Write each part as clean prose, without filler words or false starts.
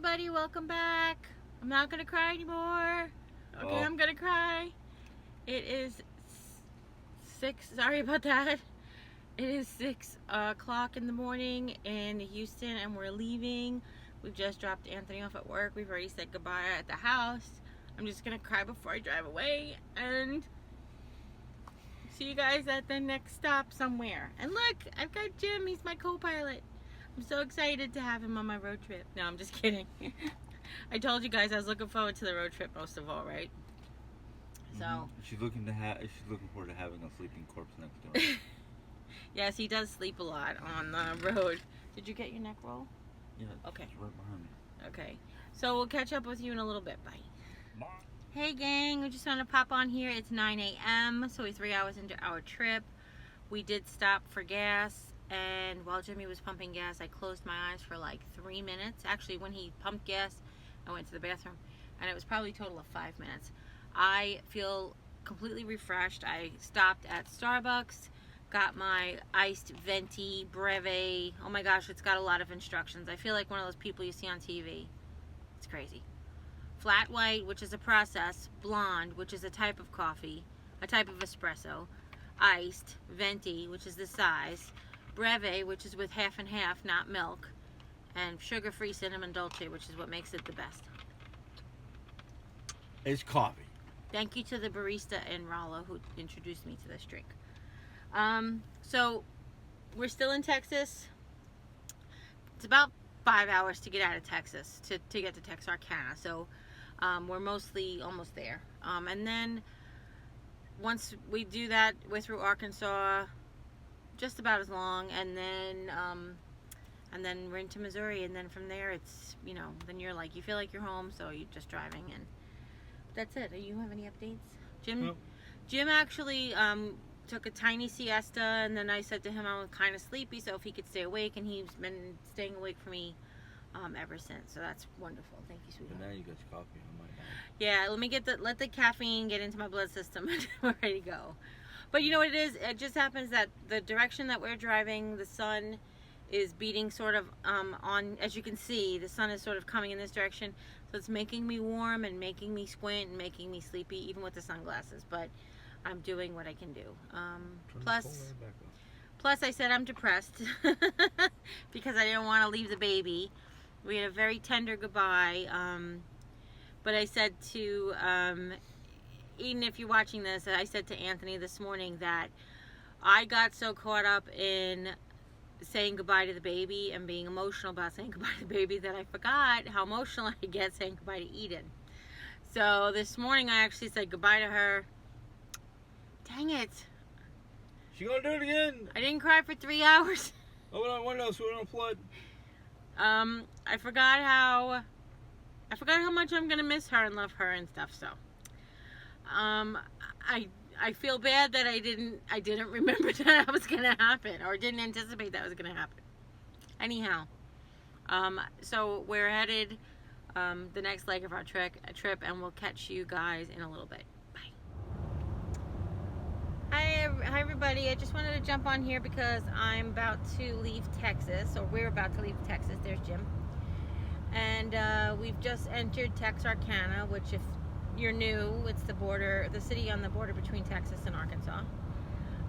everybody, welcome back. I'm not gonna cry anymore. Okay, I'm gonna cry. It is 6, sorry about that. It is 6 o'clock in the morning in Houston and we're leaving. We've just dropped Anthony off at work. We've already said goodbye at the house. I'm just gonna cry before I drive away and see you guys at the next stop somewhere. And look, I've got Jim, he's my co-pilot. I'm so excited to have him on my road trip. No, I'm just kidding. I told you guys I was looking forward to the road trip most of all, right? So she's looking forward to having a sleeping corpse next to her. Yes, he does sleep a lot on the road. Did you get your neck roll? Yeah. Okay. It's right behind me. Okay. So we'll catch up with you in a little bit. Bye. Hey gang, we just want to pop on here. It's 9 a.m. so we're 3 hours into our trip. We did stop for gas. And while Jimmy was pumping gas, I closed my eyes for like 3 minutes. Actually, when he pumped gas, I went to the bathroom, and it was probably a total of 5 minutes. I feel completely refreshed. I stopped at Starbucks, got my iced venti breve. Oh my gosh, it's got a lot of instructions. I feel like one of those people you see on TV. It's crazy. Flat white, which is a process. Blonde, which is a type of coffee, a type of espresso. Iced, venti, which is the size. Breve, which is with half and half, not milk, and sugar-free cinnamon dolce, which is what makes it the best. It's coffee. Thank you to the barista in Rolla who introduced me to this drink. So we're still in Texas. It's about 5 hours to get out of Texas to get to Texarkana. So we're mostly almost there. And then once we do that, we're through Arkansas. Just about as long, and then we're into Missouri, and then from there it's, you know, then you're like, you feel like you're home, so you're just driving, and that's it. Do you have any updates, Jim? Nope. Jim actually took a tiny siesta, and then I said to him I was kind of sleepy, so if he could stay awake, and he's been staying awake for me ever since. So that's wonderful. Thank you, sweetheart. But now you got your coffee. I might have. Yeah, let the caffeine get into my blood system, and we're ready to go. But you know what it is? It just happens that the direction that we're driving, the sun is beating sort of on, as you can see, the sun is sort of coming in this direction. So it's making me warm and making me squint and making me sleepy, even with the sunglasses. But I'm doing what I can do. Plus I said I'm depressed because I didn't want to leave the baby. We had a very tender goodbye. But I said to... Eden, if you're watching this, I said to Anthony this morning that I got so caught up in saying goodbye to the baby and being emotional about saying goodbye to the baby that I forgot how emotional I get saying goodbye to Eden. So this morning I actually said goodbye to her. Dang it. She gonna do it again? I didn't cry for 3 hours. Open our windows so we don't flood. I forgot how much I'm gonna miss her and love her and stuff, so. I feel bad that I didn't remember that was gonna happen, or didn't anticipate that was gonna happen. Anyhow, so we're headed the next leg of our trip, and we'll catch you guys in a little bit. Bye. Hi everybody. I just wanted to jump on here because I'm about to leave Texas, or we're about to leave Texas. There's Jim, and we've just entered Texarkana, which, if you're new, it's the city on the border between Texas and Arkansas.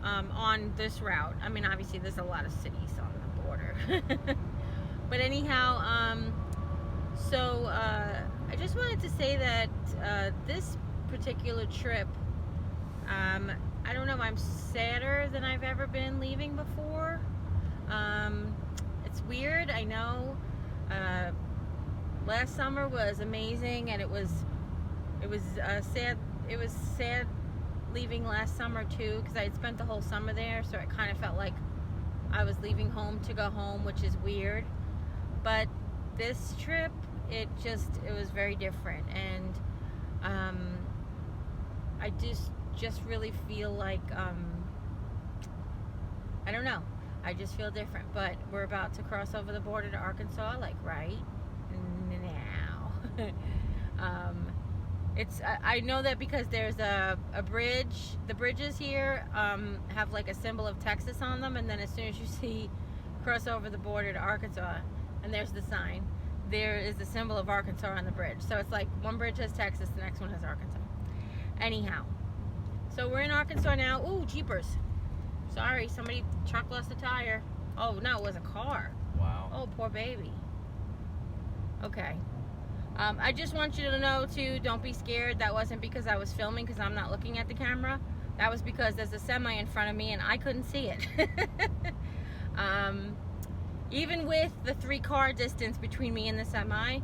On this route, I mean, obviously there's a lot of cities on the border. But anyhow, so I just wanted to say that this particular trip, I don't know, I'm sadder than I've ever been leaving before. It's weird, I know. Last summer was amazing, and it was sad. It was sad leaving last summer too, because I had spent the whole summer there, so it kind of felt like I was leaving home to go home, which is weird. But this trip, it was very different, and I just really feel like I don't know. I just feel different. But we're about to cross over the border to Arkansas, like right now. I know that because there's a bridge. The bridges here have like a symbol of Texas on them, and then as soon as you cross over the border to Arkansas, and there's the sign, there is the symbol of Arkansas on the bridge. So it's like one bridge has Texas, the next one has Arkansas. Anyhow, so we're in Arkansas now. Ooh, jeepers. Sorry, truck lost a tire. Oh, no, it was a car. Wow. Oh, poor baby. Okay. I just want you to know, too, don't be scared. That wasn't because I was filming, because I'm not looking at the camera. That was because there's a semi in front of me, and I couldn't see it. Even with the 3-car distance between me and the semi,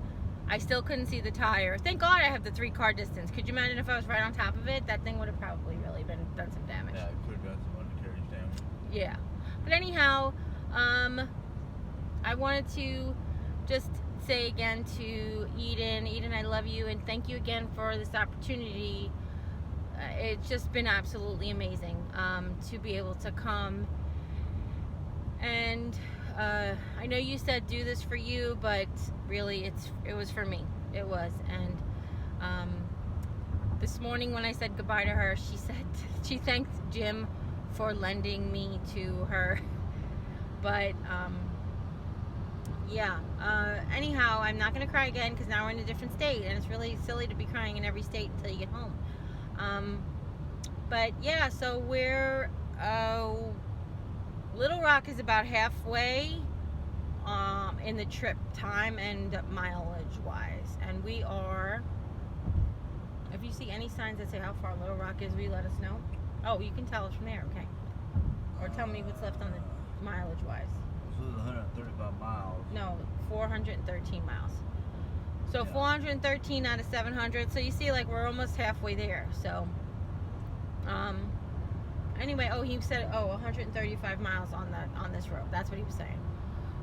I still couldn't see the tire. Thank God I have the 3-car distance. Could you imagine if I was right on top of it? That thing would have probably really done some damage. Yeah, it could have done some undercarriage damage. Yeah. But anyhow, I wanted to just say again to Eden, I love you, and thank you again for this opportunity. It's just been absolutely amazing to be able to come. And I know you said do this for you, but really it was for me. It was. And this morning when I said goodbye to her, she thanked Jim for lending me to her. But yeah, anyhow, I'm not gonna cry again because now we're in a different state, and it's really silly to be crying in every state until you get home. But yeah, so we're Little Rock is about halfway in the trip time and mileage wise, and we are, if you see any signs that say how far Little Rock is, will you let us know? Oh, you can tell us from there, okay? Or tell me what's left on the mileage wise. This is 135 miles. No, 413 miles. So Yeah. 413 out of 700. So you see, like, we're almost halfway there. So, anyway, he said, 135 miles on this road. That's what he was saying.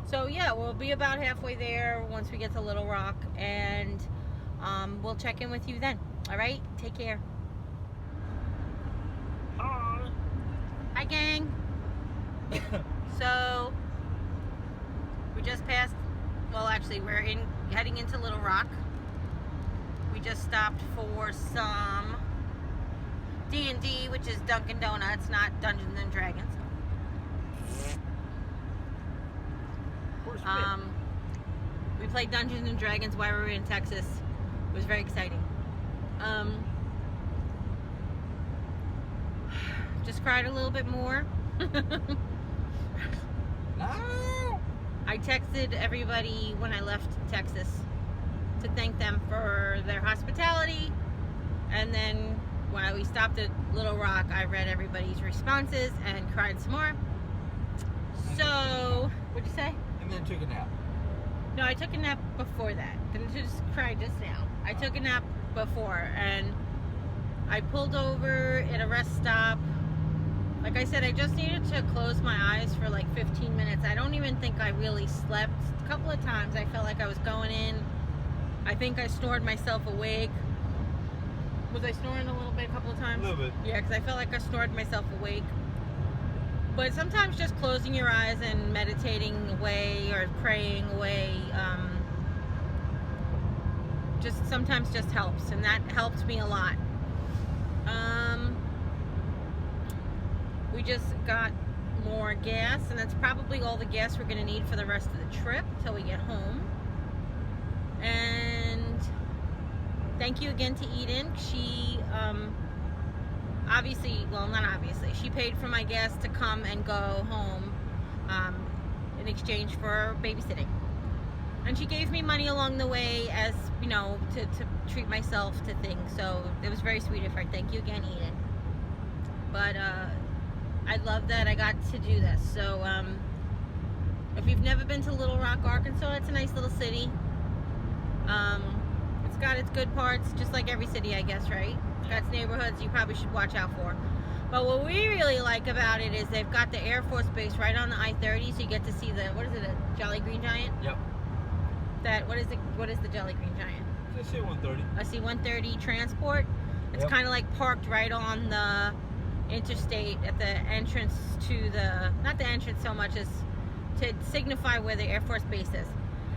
So yeah, we'll be about halfway there once we get to Little Rock, and we'll check in with you then. All right, take care. Hi, gang. So we just passed. Well, actually, we're heading into Little Rock. We just stopped for some D&D, which is Dunkin' Donuts, not Dungeons and Dragons. We played Dungeons and Dragons while we were in Texas. It was very exciting. Just cried a little bit more. No! I texted everybody when I left Texas to thank them for their hospitality, and then while we stopped at Little Rock, I read everybody's responses and cried some more. So, what'd you say? And then took a nap. No, I took a nap before that. Didn't just cry just now. I took a nap before, and I pulled over at a rest stop. Like I said, I just needed to close my eyes for like 15 minutes. I don't even think I really slept. A couple of times I felt like I was going in. I think I snored myself awake. Was I snoring a little bit a couple of times? A little bit. Yeah, because I felt like I snored myself awake. But sometimes just closing your eyes and meditating away or praying away, sometimes just helps, and that helped me a lot. We just got more gas, and that's probably all the gas we're going to need for the rest of the trip till we get home. And thank you again to Eden. She she paid for my gas to come and go home in exchange for babysitting. And she gave me money along the way, as you know, to treat myself to things. So it was very sweet of her. Thank you again, Eden. But I love that I got to do this. So if you've never been to Little Rock, Arkansas, it's a nice little city. It's got its good parts, just like every city, I guess, right? It's got its neighborhoods you probably should watch out for. But what we really like about it is they've got the Air Force Base right on the I-30, so you get to see the, what is it, a Jolly Green Giant? Yep. What is the Jolly Green Giant? It's a C-130. A C-130 transport. It's Yep. kind of like parked right on the interstate at the entrance to the, not the entrance so much as to signify where the Air Force Base is.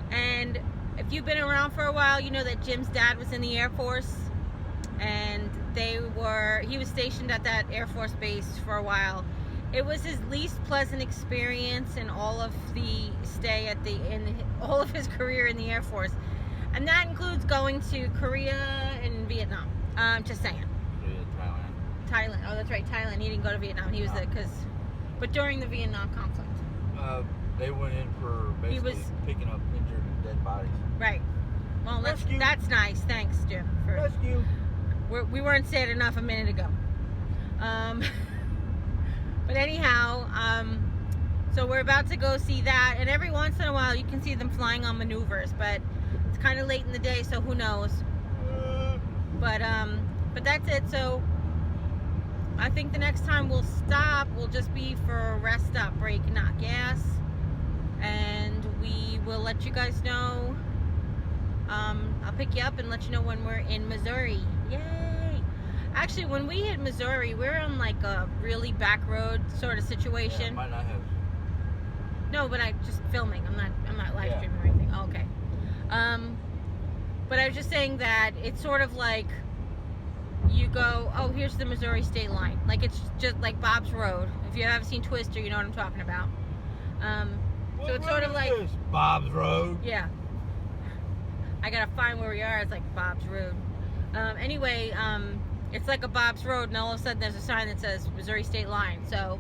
And if you've been around for a while, you know that Jim's dad was in the Air Force, and he was stationed at that Air Force Base for a while, It was his least pleasant experience in all of the stay all of his career in the Air Force, and that includes going to Korea and Vietnam. Just saying. Korea, Thailand. Thailand. Oh, that's right, Thailand. He didn't go to Vietnam. He was but during the Vietnam conflict. They went in for basically picking up injured and dead bodies. Right. Well, Rescue. that's nice. Thanks, Jim. Rescue. We weren't sad enough a minute ago. But anyhow, so we're about to go see that, and every once in a while you can see them flying on maneuvers, but it's kind of late in the day, so who knows. But that's it. So I think the next time we'll stop will just be for a rest stop break, not gas, and we will let you guys know. I'll pick you up and let you know when we're in Missouri. Yay! Actually, when we hit Missouri, we're on like a really back road sort of situation. Yeah, might not have. No, but I just filming. I'm not live streaming or anything. Oh, okay. But I was just saying that it's sort of like you go, oh, here's the Missouri state line. Like it's just like Bob's Road. If you haven't seen Twister, you know what I'm talking about. So it's sort of like this? Bob's Road. Yeah. I gotta find where we are. It's like Bob's Road. Anyway, it's like a Bob's Road, and all of a sudden there's a sign that says Missouri State Line. So,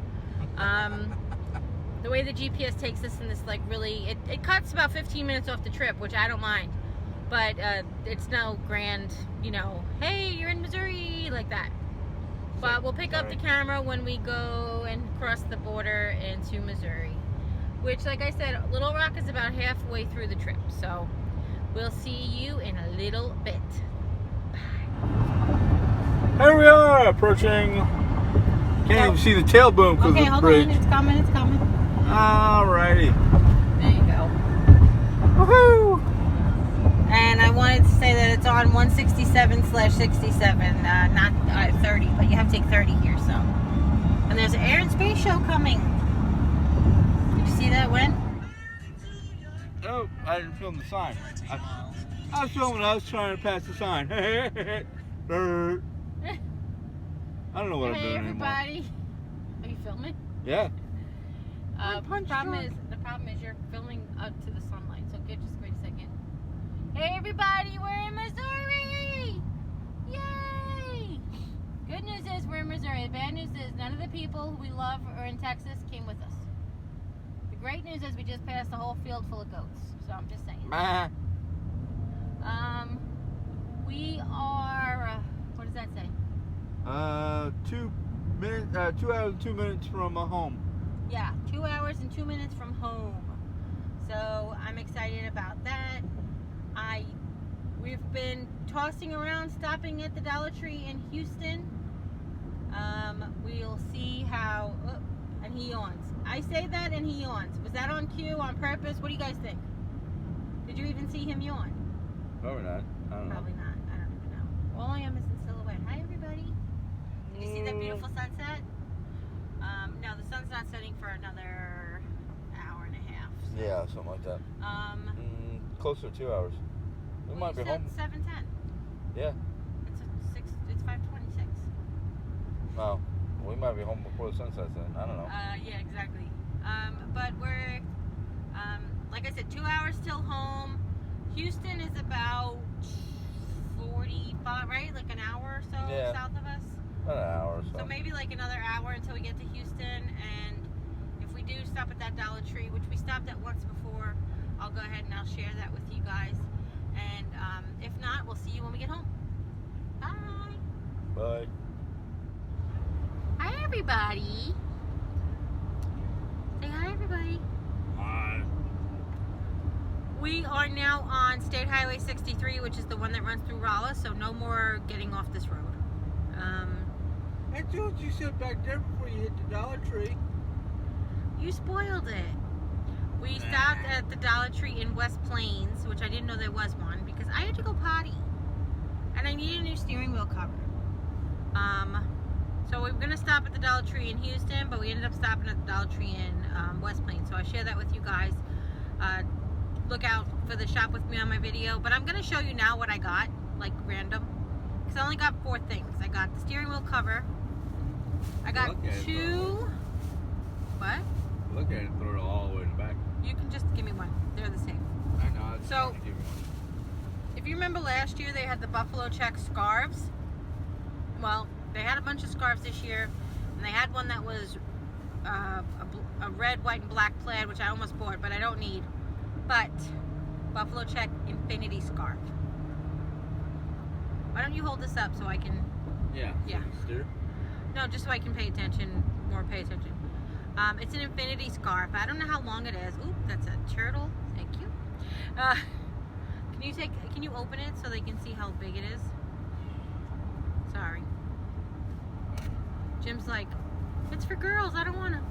the way the GPS takes us in this, like, really, it cuts about 15 minutes off the trip, which I don't mind. But it's no grand, hey, you're in Missouri, like that. But we'll pick up the camera when we go and cross the border into Missouri. Which, like I said, Little Rock is about halfway through the trip. So, we'll see you in a little bit. Here we are, approaching. Can't even see the tail boom because of the bridge. Okay, hold on, it's coming. Alrighty. There you go. Woohoo! And I wanted to say that it's on 167/67, not 30, but you have to take 30 here, so. And there's an air and space show coming. Did you see that, when? Oh, I didn't film the sign. I was filming, I was trying to pass the sign. I don't know what I'm doing anymore. Hey, everybody. Are you filming? Yeah. The problem is you're filming up to the sunlight, so just wait a second. Hey, everybody, we're in Missouri! Yay! Good news is we're in Missouri. The bad news is none of the people who we love are in Texas came with us. The great news is we just passed a whole field full of goats, so I'm just saying. We are, what does that say? 2 hours and 2 minutes from home. Yeah, 2 hours and 2 minutes from home. So I'm excited about that. We've been tossing around, stopping at the Dollar Tree in Houston. We'll see how. Oh, and he yawns. I say that and he yawns. Was that on cue, on purpose? What do you guys think? Did you even see him yawn? Probably not. I don't know. Probably not. I don't even know. All I am is in silhouette. Hi, everybody. Did you see that beautiful sunset? No, the sun's not setting for another hour and a half. So. Yeah, something like that. Closer to 2 hours. We might be home. 7:10. Yeah. It's 5:26. No. We might be home before the sun sets then. I don't know. Yeah, exactly. But we're, like I said, 2 hours till home. Houston is about 45, right? Like an hour or so south of us. About an hour or so. So maybe like another hour until we get to Houston. And if we do stop at that Dollar Tree, which we stopped at once before, I'll go ahead and I'll share that with you guys. And if not, we'll see you when we get home. Bye. Bye. Hi, everybody. Say hi, everybody. Hi. We are now on State Highway 63, which is the one that runs through Rolla, so no more getting off this road. That's what you said back there before you hit the Dollar Tree. You spoiled it. We stopped at the Dollar Tree in West Plains, which I didn't know there was one, because I had to go potty. And I needed a new steering wheel cover. So we were going to stop at the Dollar Tree in Houston, but we ended up stopping at the Dollar Tree in West Plains. So I share that with you guys. Look out for the shop with me on my video. But I'm going to show you now what I got, like random. Because I only got 4 things. I got the steering wheel cover. I got 2 What? Look at it and throw it all the way in the back. You can just give me one. They're the same. I know. I just So- wanted to give you one. If you remember last year, they had the buffalo check scarves. Well, they had a bunch of scarves this year, and they had one that was a red, white, and black plaid, which I almost bought, but I don't need. But buffalo check infinity scarf. Why don't you hold this up so I can? Yeah. Yeah. Steer. No, just so I can pay attention. Pay attention. It's an infinity scarf. I don't know how long it is. Oop, that's a turtle. Thank you. Can you open it so they can see how big it is? Sorry. Jim's like, it's for girls. I don't want to.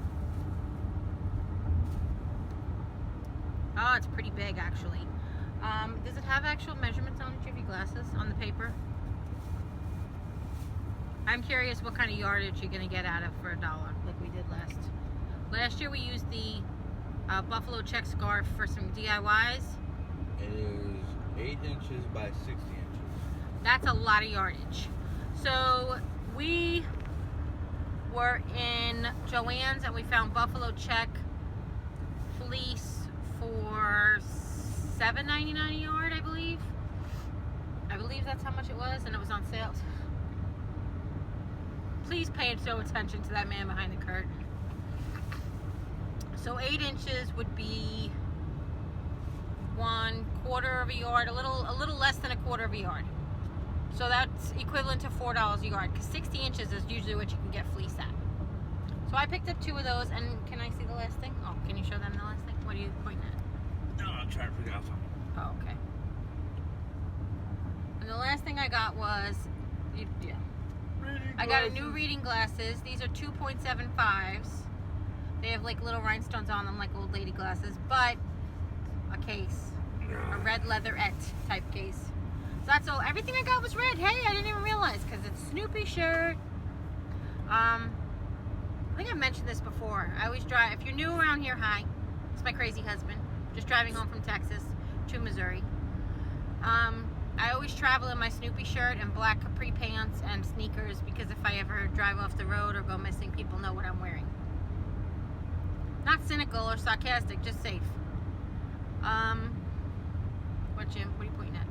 Oh, it's pretty big actually. Does it have actual measurements on it? Jeffy glasses on the paper? I'm curious what kind of yardage you're gonna get out of for $1, like we did last. Last year we used the buffalo check scarf for some DIYs. It is 8 inches by 60 inches. That's a lot of yardage. So we were in Joann's and we found buffalo check fleece for $7.99 a yard, I believe. I believe that's how much it was, and it was on sale. Please pay no attention to that man behind the curtain. So 8 inches would be 1/4 of a yard, a little less than 1/4 of a yard. So that's equivalent to $4 a yard, because 60 inches is usually what you can get fleece at. So I picked up 2 of those, and can I see the last thing? Oh, can you show them the last thing? What are you pointing at? No, I'm trying to figure out something. Oh, okay. And the last thing I got was, yeah. I got a new reading glasses. These are 2.75s. They have like little rhinestones on them, like old lady glasses, but a case, a red leatherette type case. So that's all. Everything I got was red. Hey, I didn't even realize because it's Snoopy shirt. I think I've mentioned this before. I always drive. If you're new around here, hi. It's my crazy husband. Just driving home from Texas to Missouri. I always travel in my Snoopy shirt and black capri pants and sneakers because if I ever drive off the road or go missing, people know what I'm wearing. Not cynical or sarcastic, just safe. What, Jim? What are you pointing at?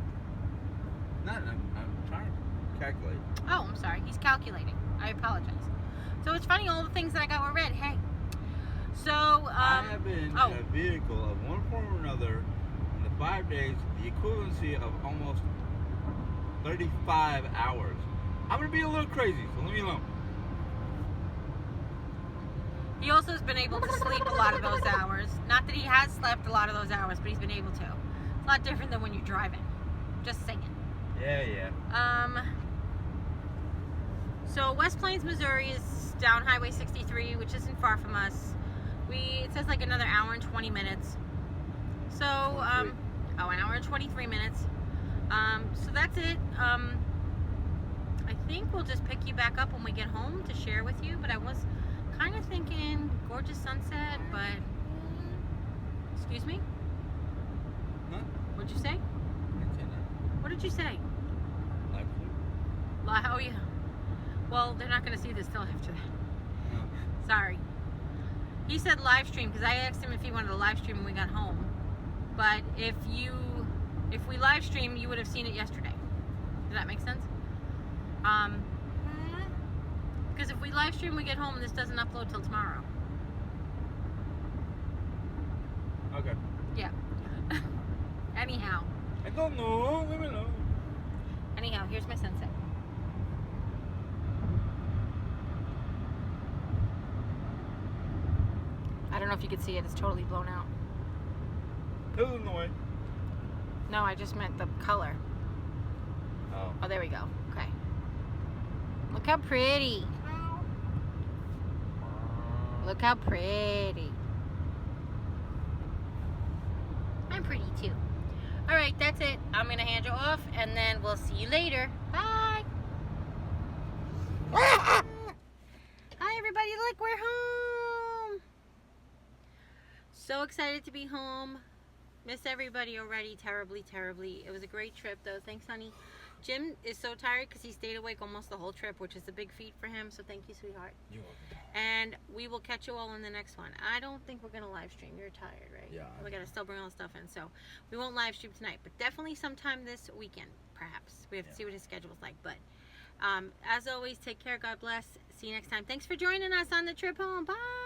I'm trying to calculate. Oh, I'm sorry. He's calculating. I apologize. So it's funny, all the things that I got were red. Hey. So, I have been in a vehicle of one form or another in the 5 days, the equivalency of almost 35 hours. I'm going to be a little crazy, so leave me alone. he also has been able to sleep a lot of those hours. Not that he has slept a lot of those hours, but he's been able to. It's a lot different than when you're driving. Just saying. Yeah. So West Plains, Missouri is down Highway 63, which isn't far from us. It says like another hour and 20 minutes. So, an hour and 23 minutes. So that's it. I think we'll just pick you back up when we get home to share with you, but I was kind of thinking gorgeous sunset, but, excuse me? Huh? What'd you say? What did you say? Oh, yeah. Well, they're not going to see this till after that. No. Sorry. He said live stream because I asked him if he wanted to live stream when we got home. But if we live stream, you would have seen it yesterday. Does that make sense? Because if we live stream when we get home, this doesn't upload till tomorrow. Okay. Yeah. Anyhow. I don't know. Let me know. Anyhow, here's my sunset. I don't know if you could see it. It's totally blown out. Illinois. No, I just meant the color. Oh. Oh, there we go. Okay. Look how pretty. Look how pretty. I'm pretty too. All right, that's it. I'm going to hand you off, and then we'll see you later. Bye. Hi, everybody. Look, we're home. So excited to be home. Miss everybody already terribly, terribly. It was a great trip, though. Thanks, honey. Jim is so tired because he stayed awake almost the whole trip, which is a big feat for him. So thank you, sweetheart. You're welcome. And we will catch you all in the next one. I don't think we're gonna live stream. You're tired, right? Yeah. We gotta still bring all the stuff in, so we won't live stream tonight, but definitely sometime this weekend, perhaps. We have to see what his schedule is like. But as always, take care. God bless. See you next time. Thanks for joining us on the trip home. Bye.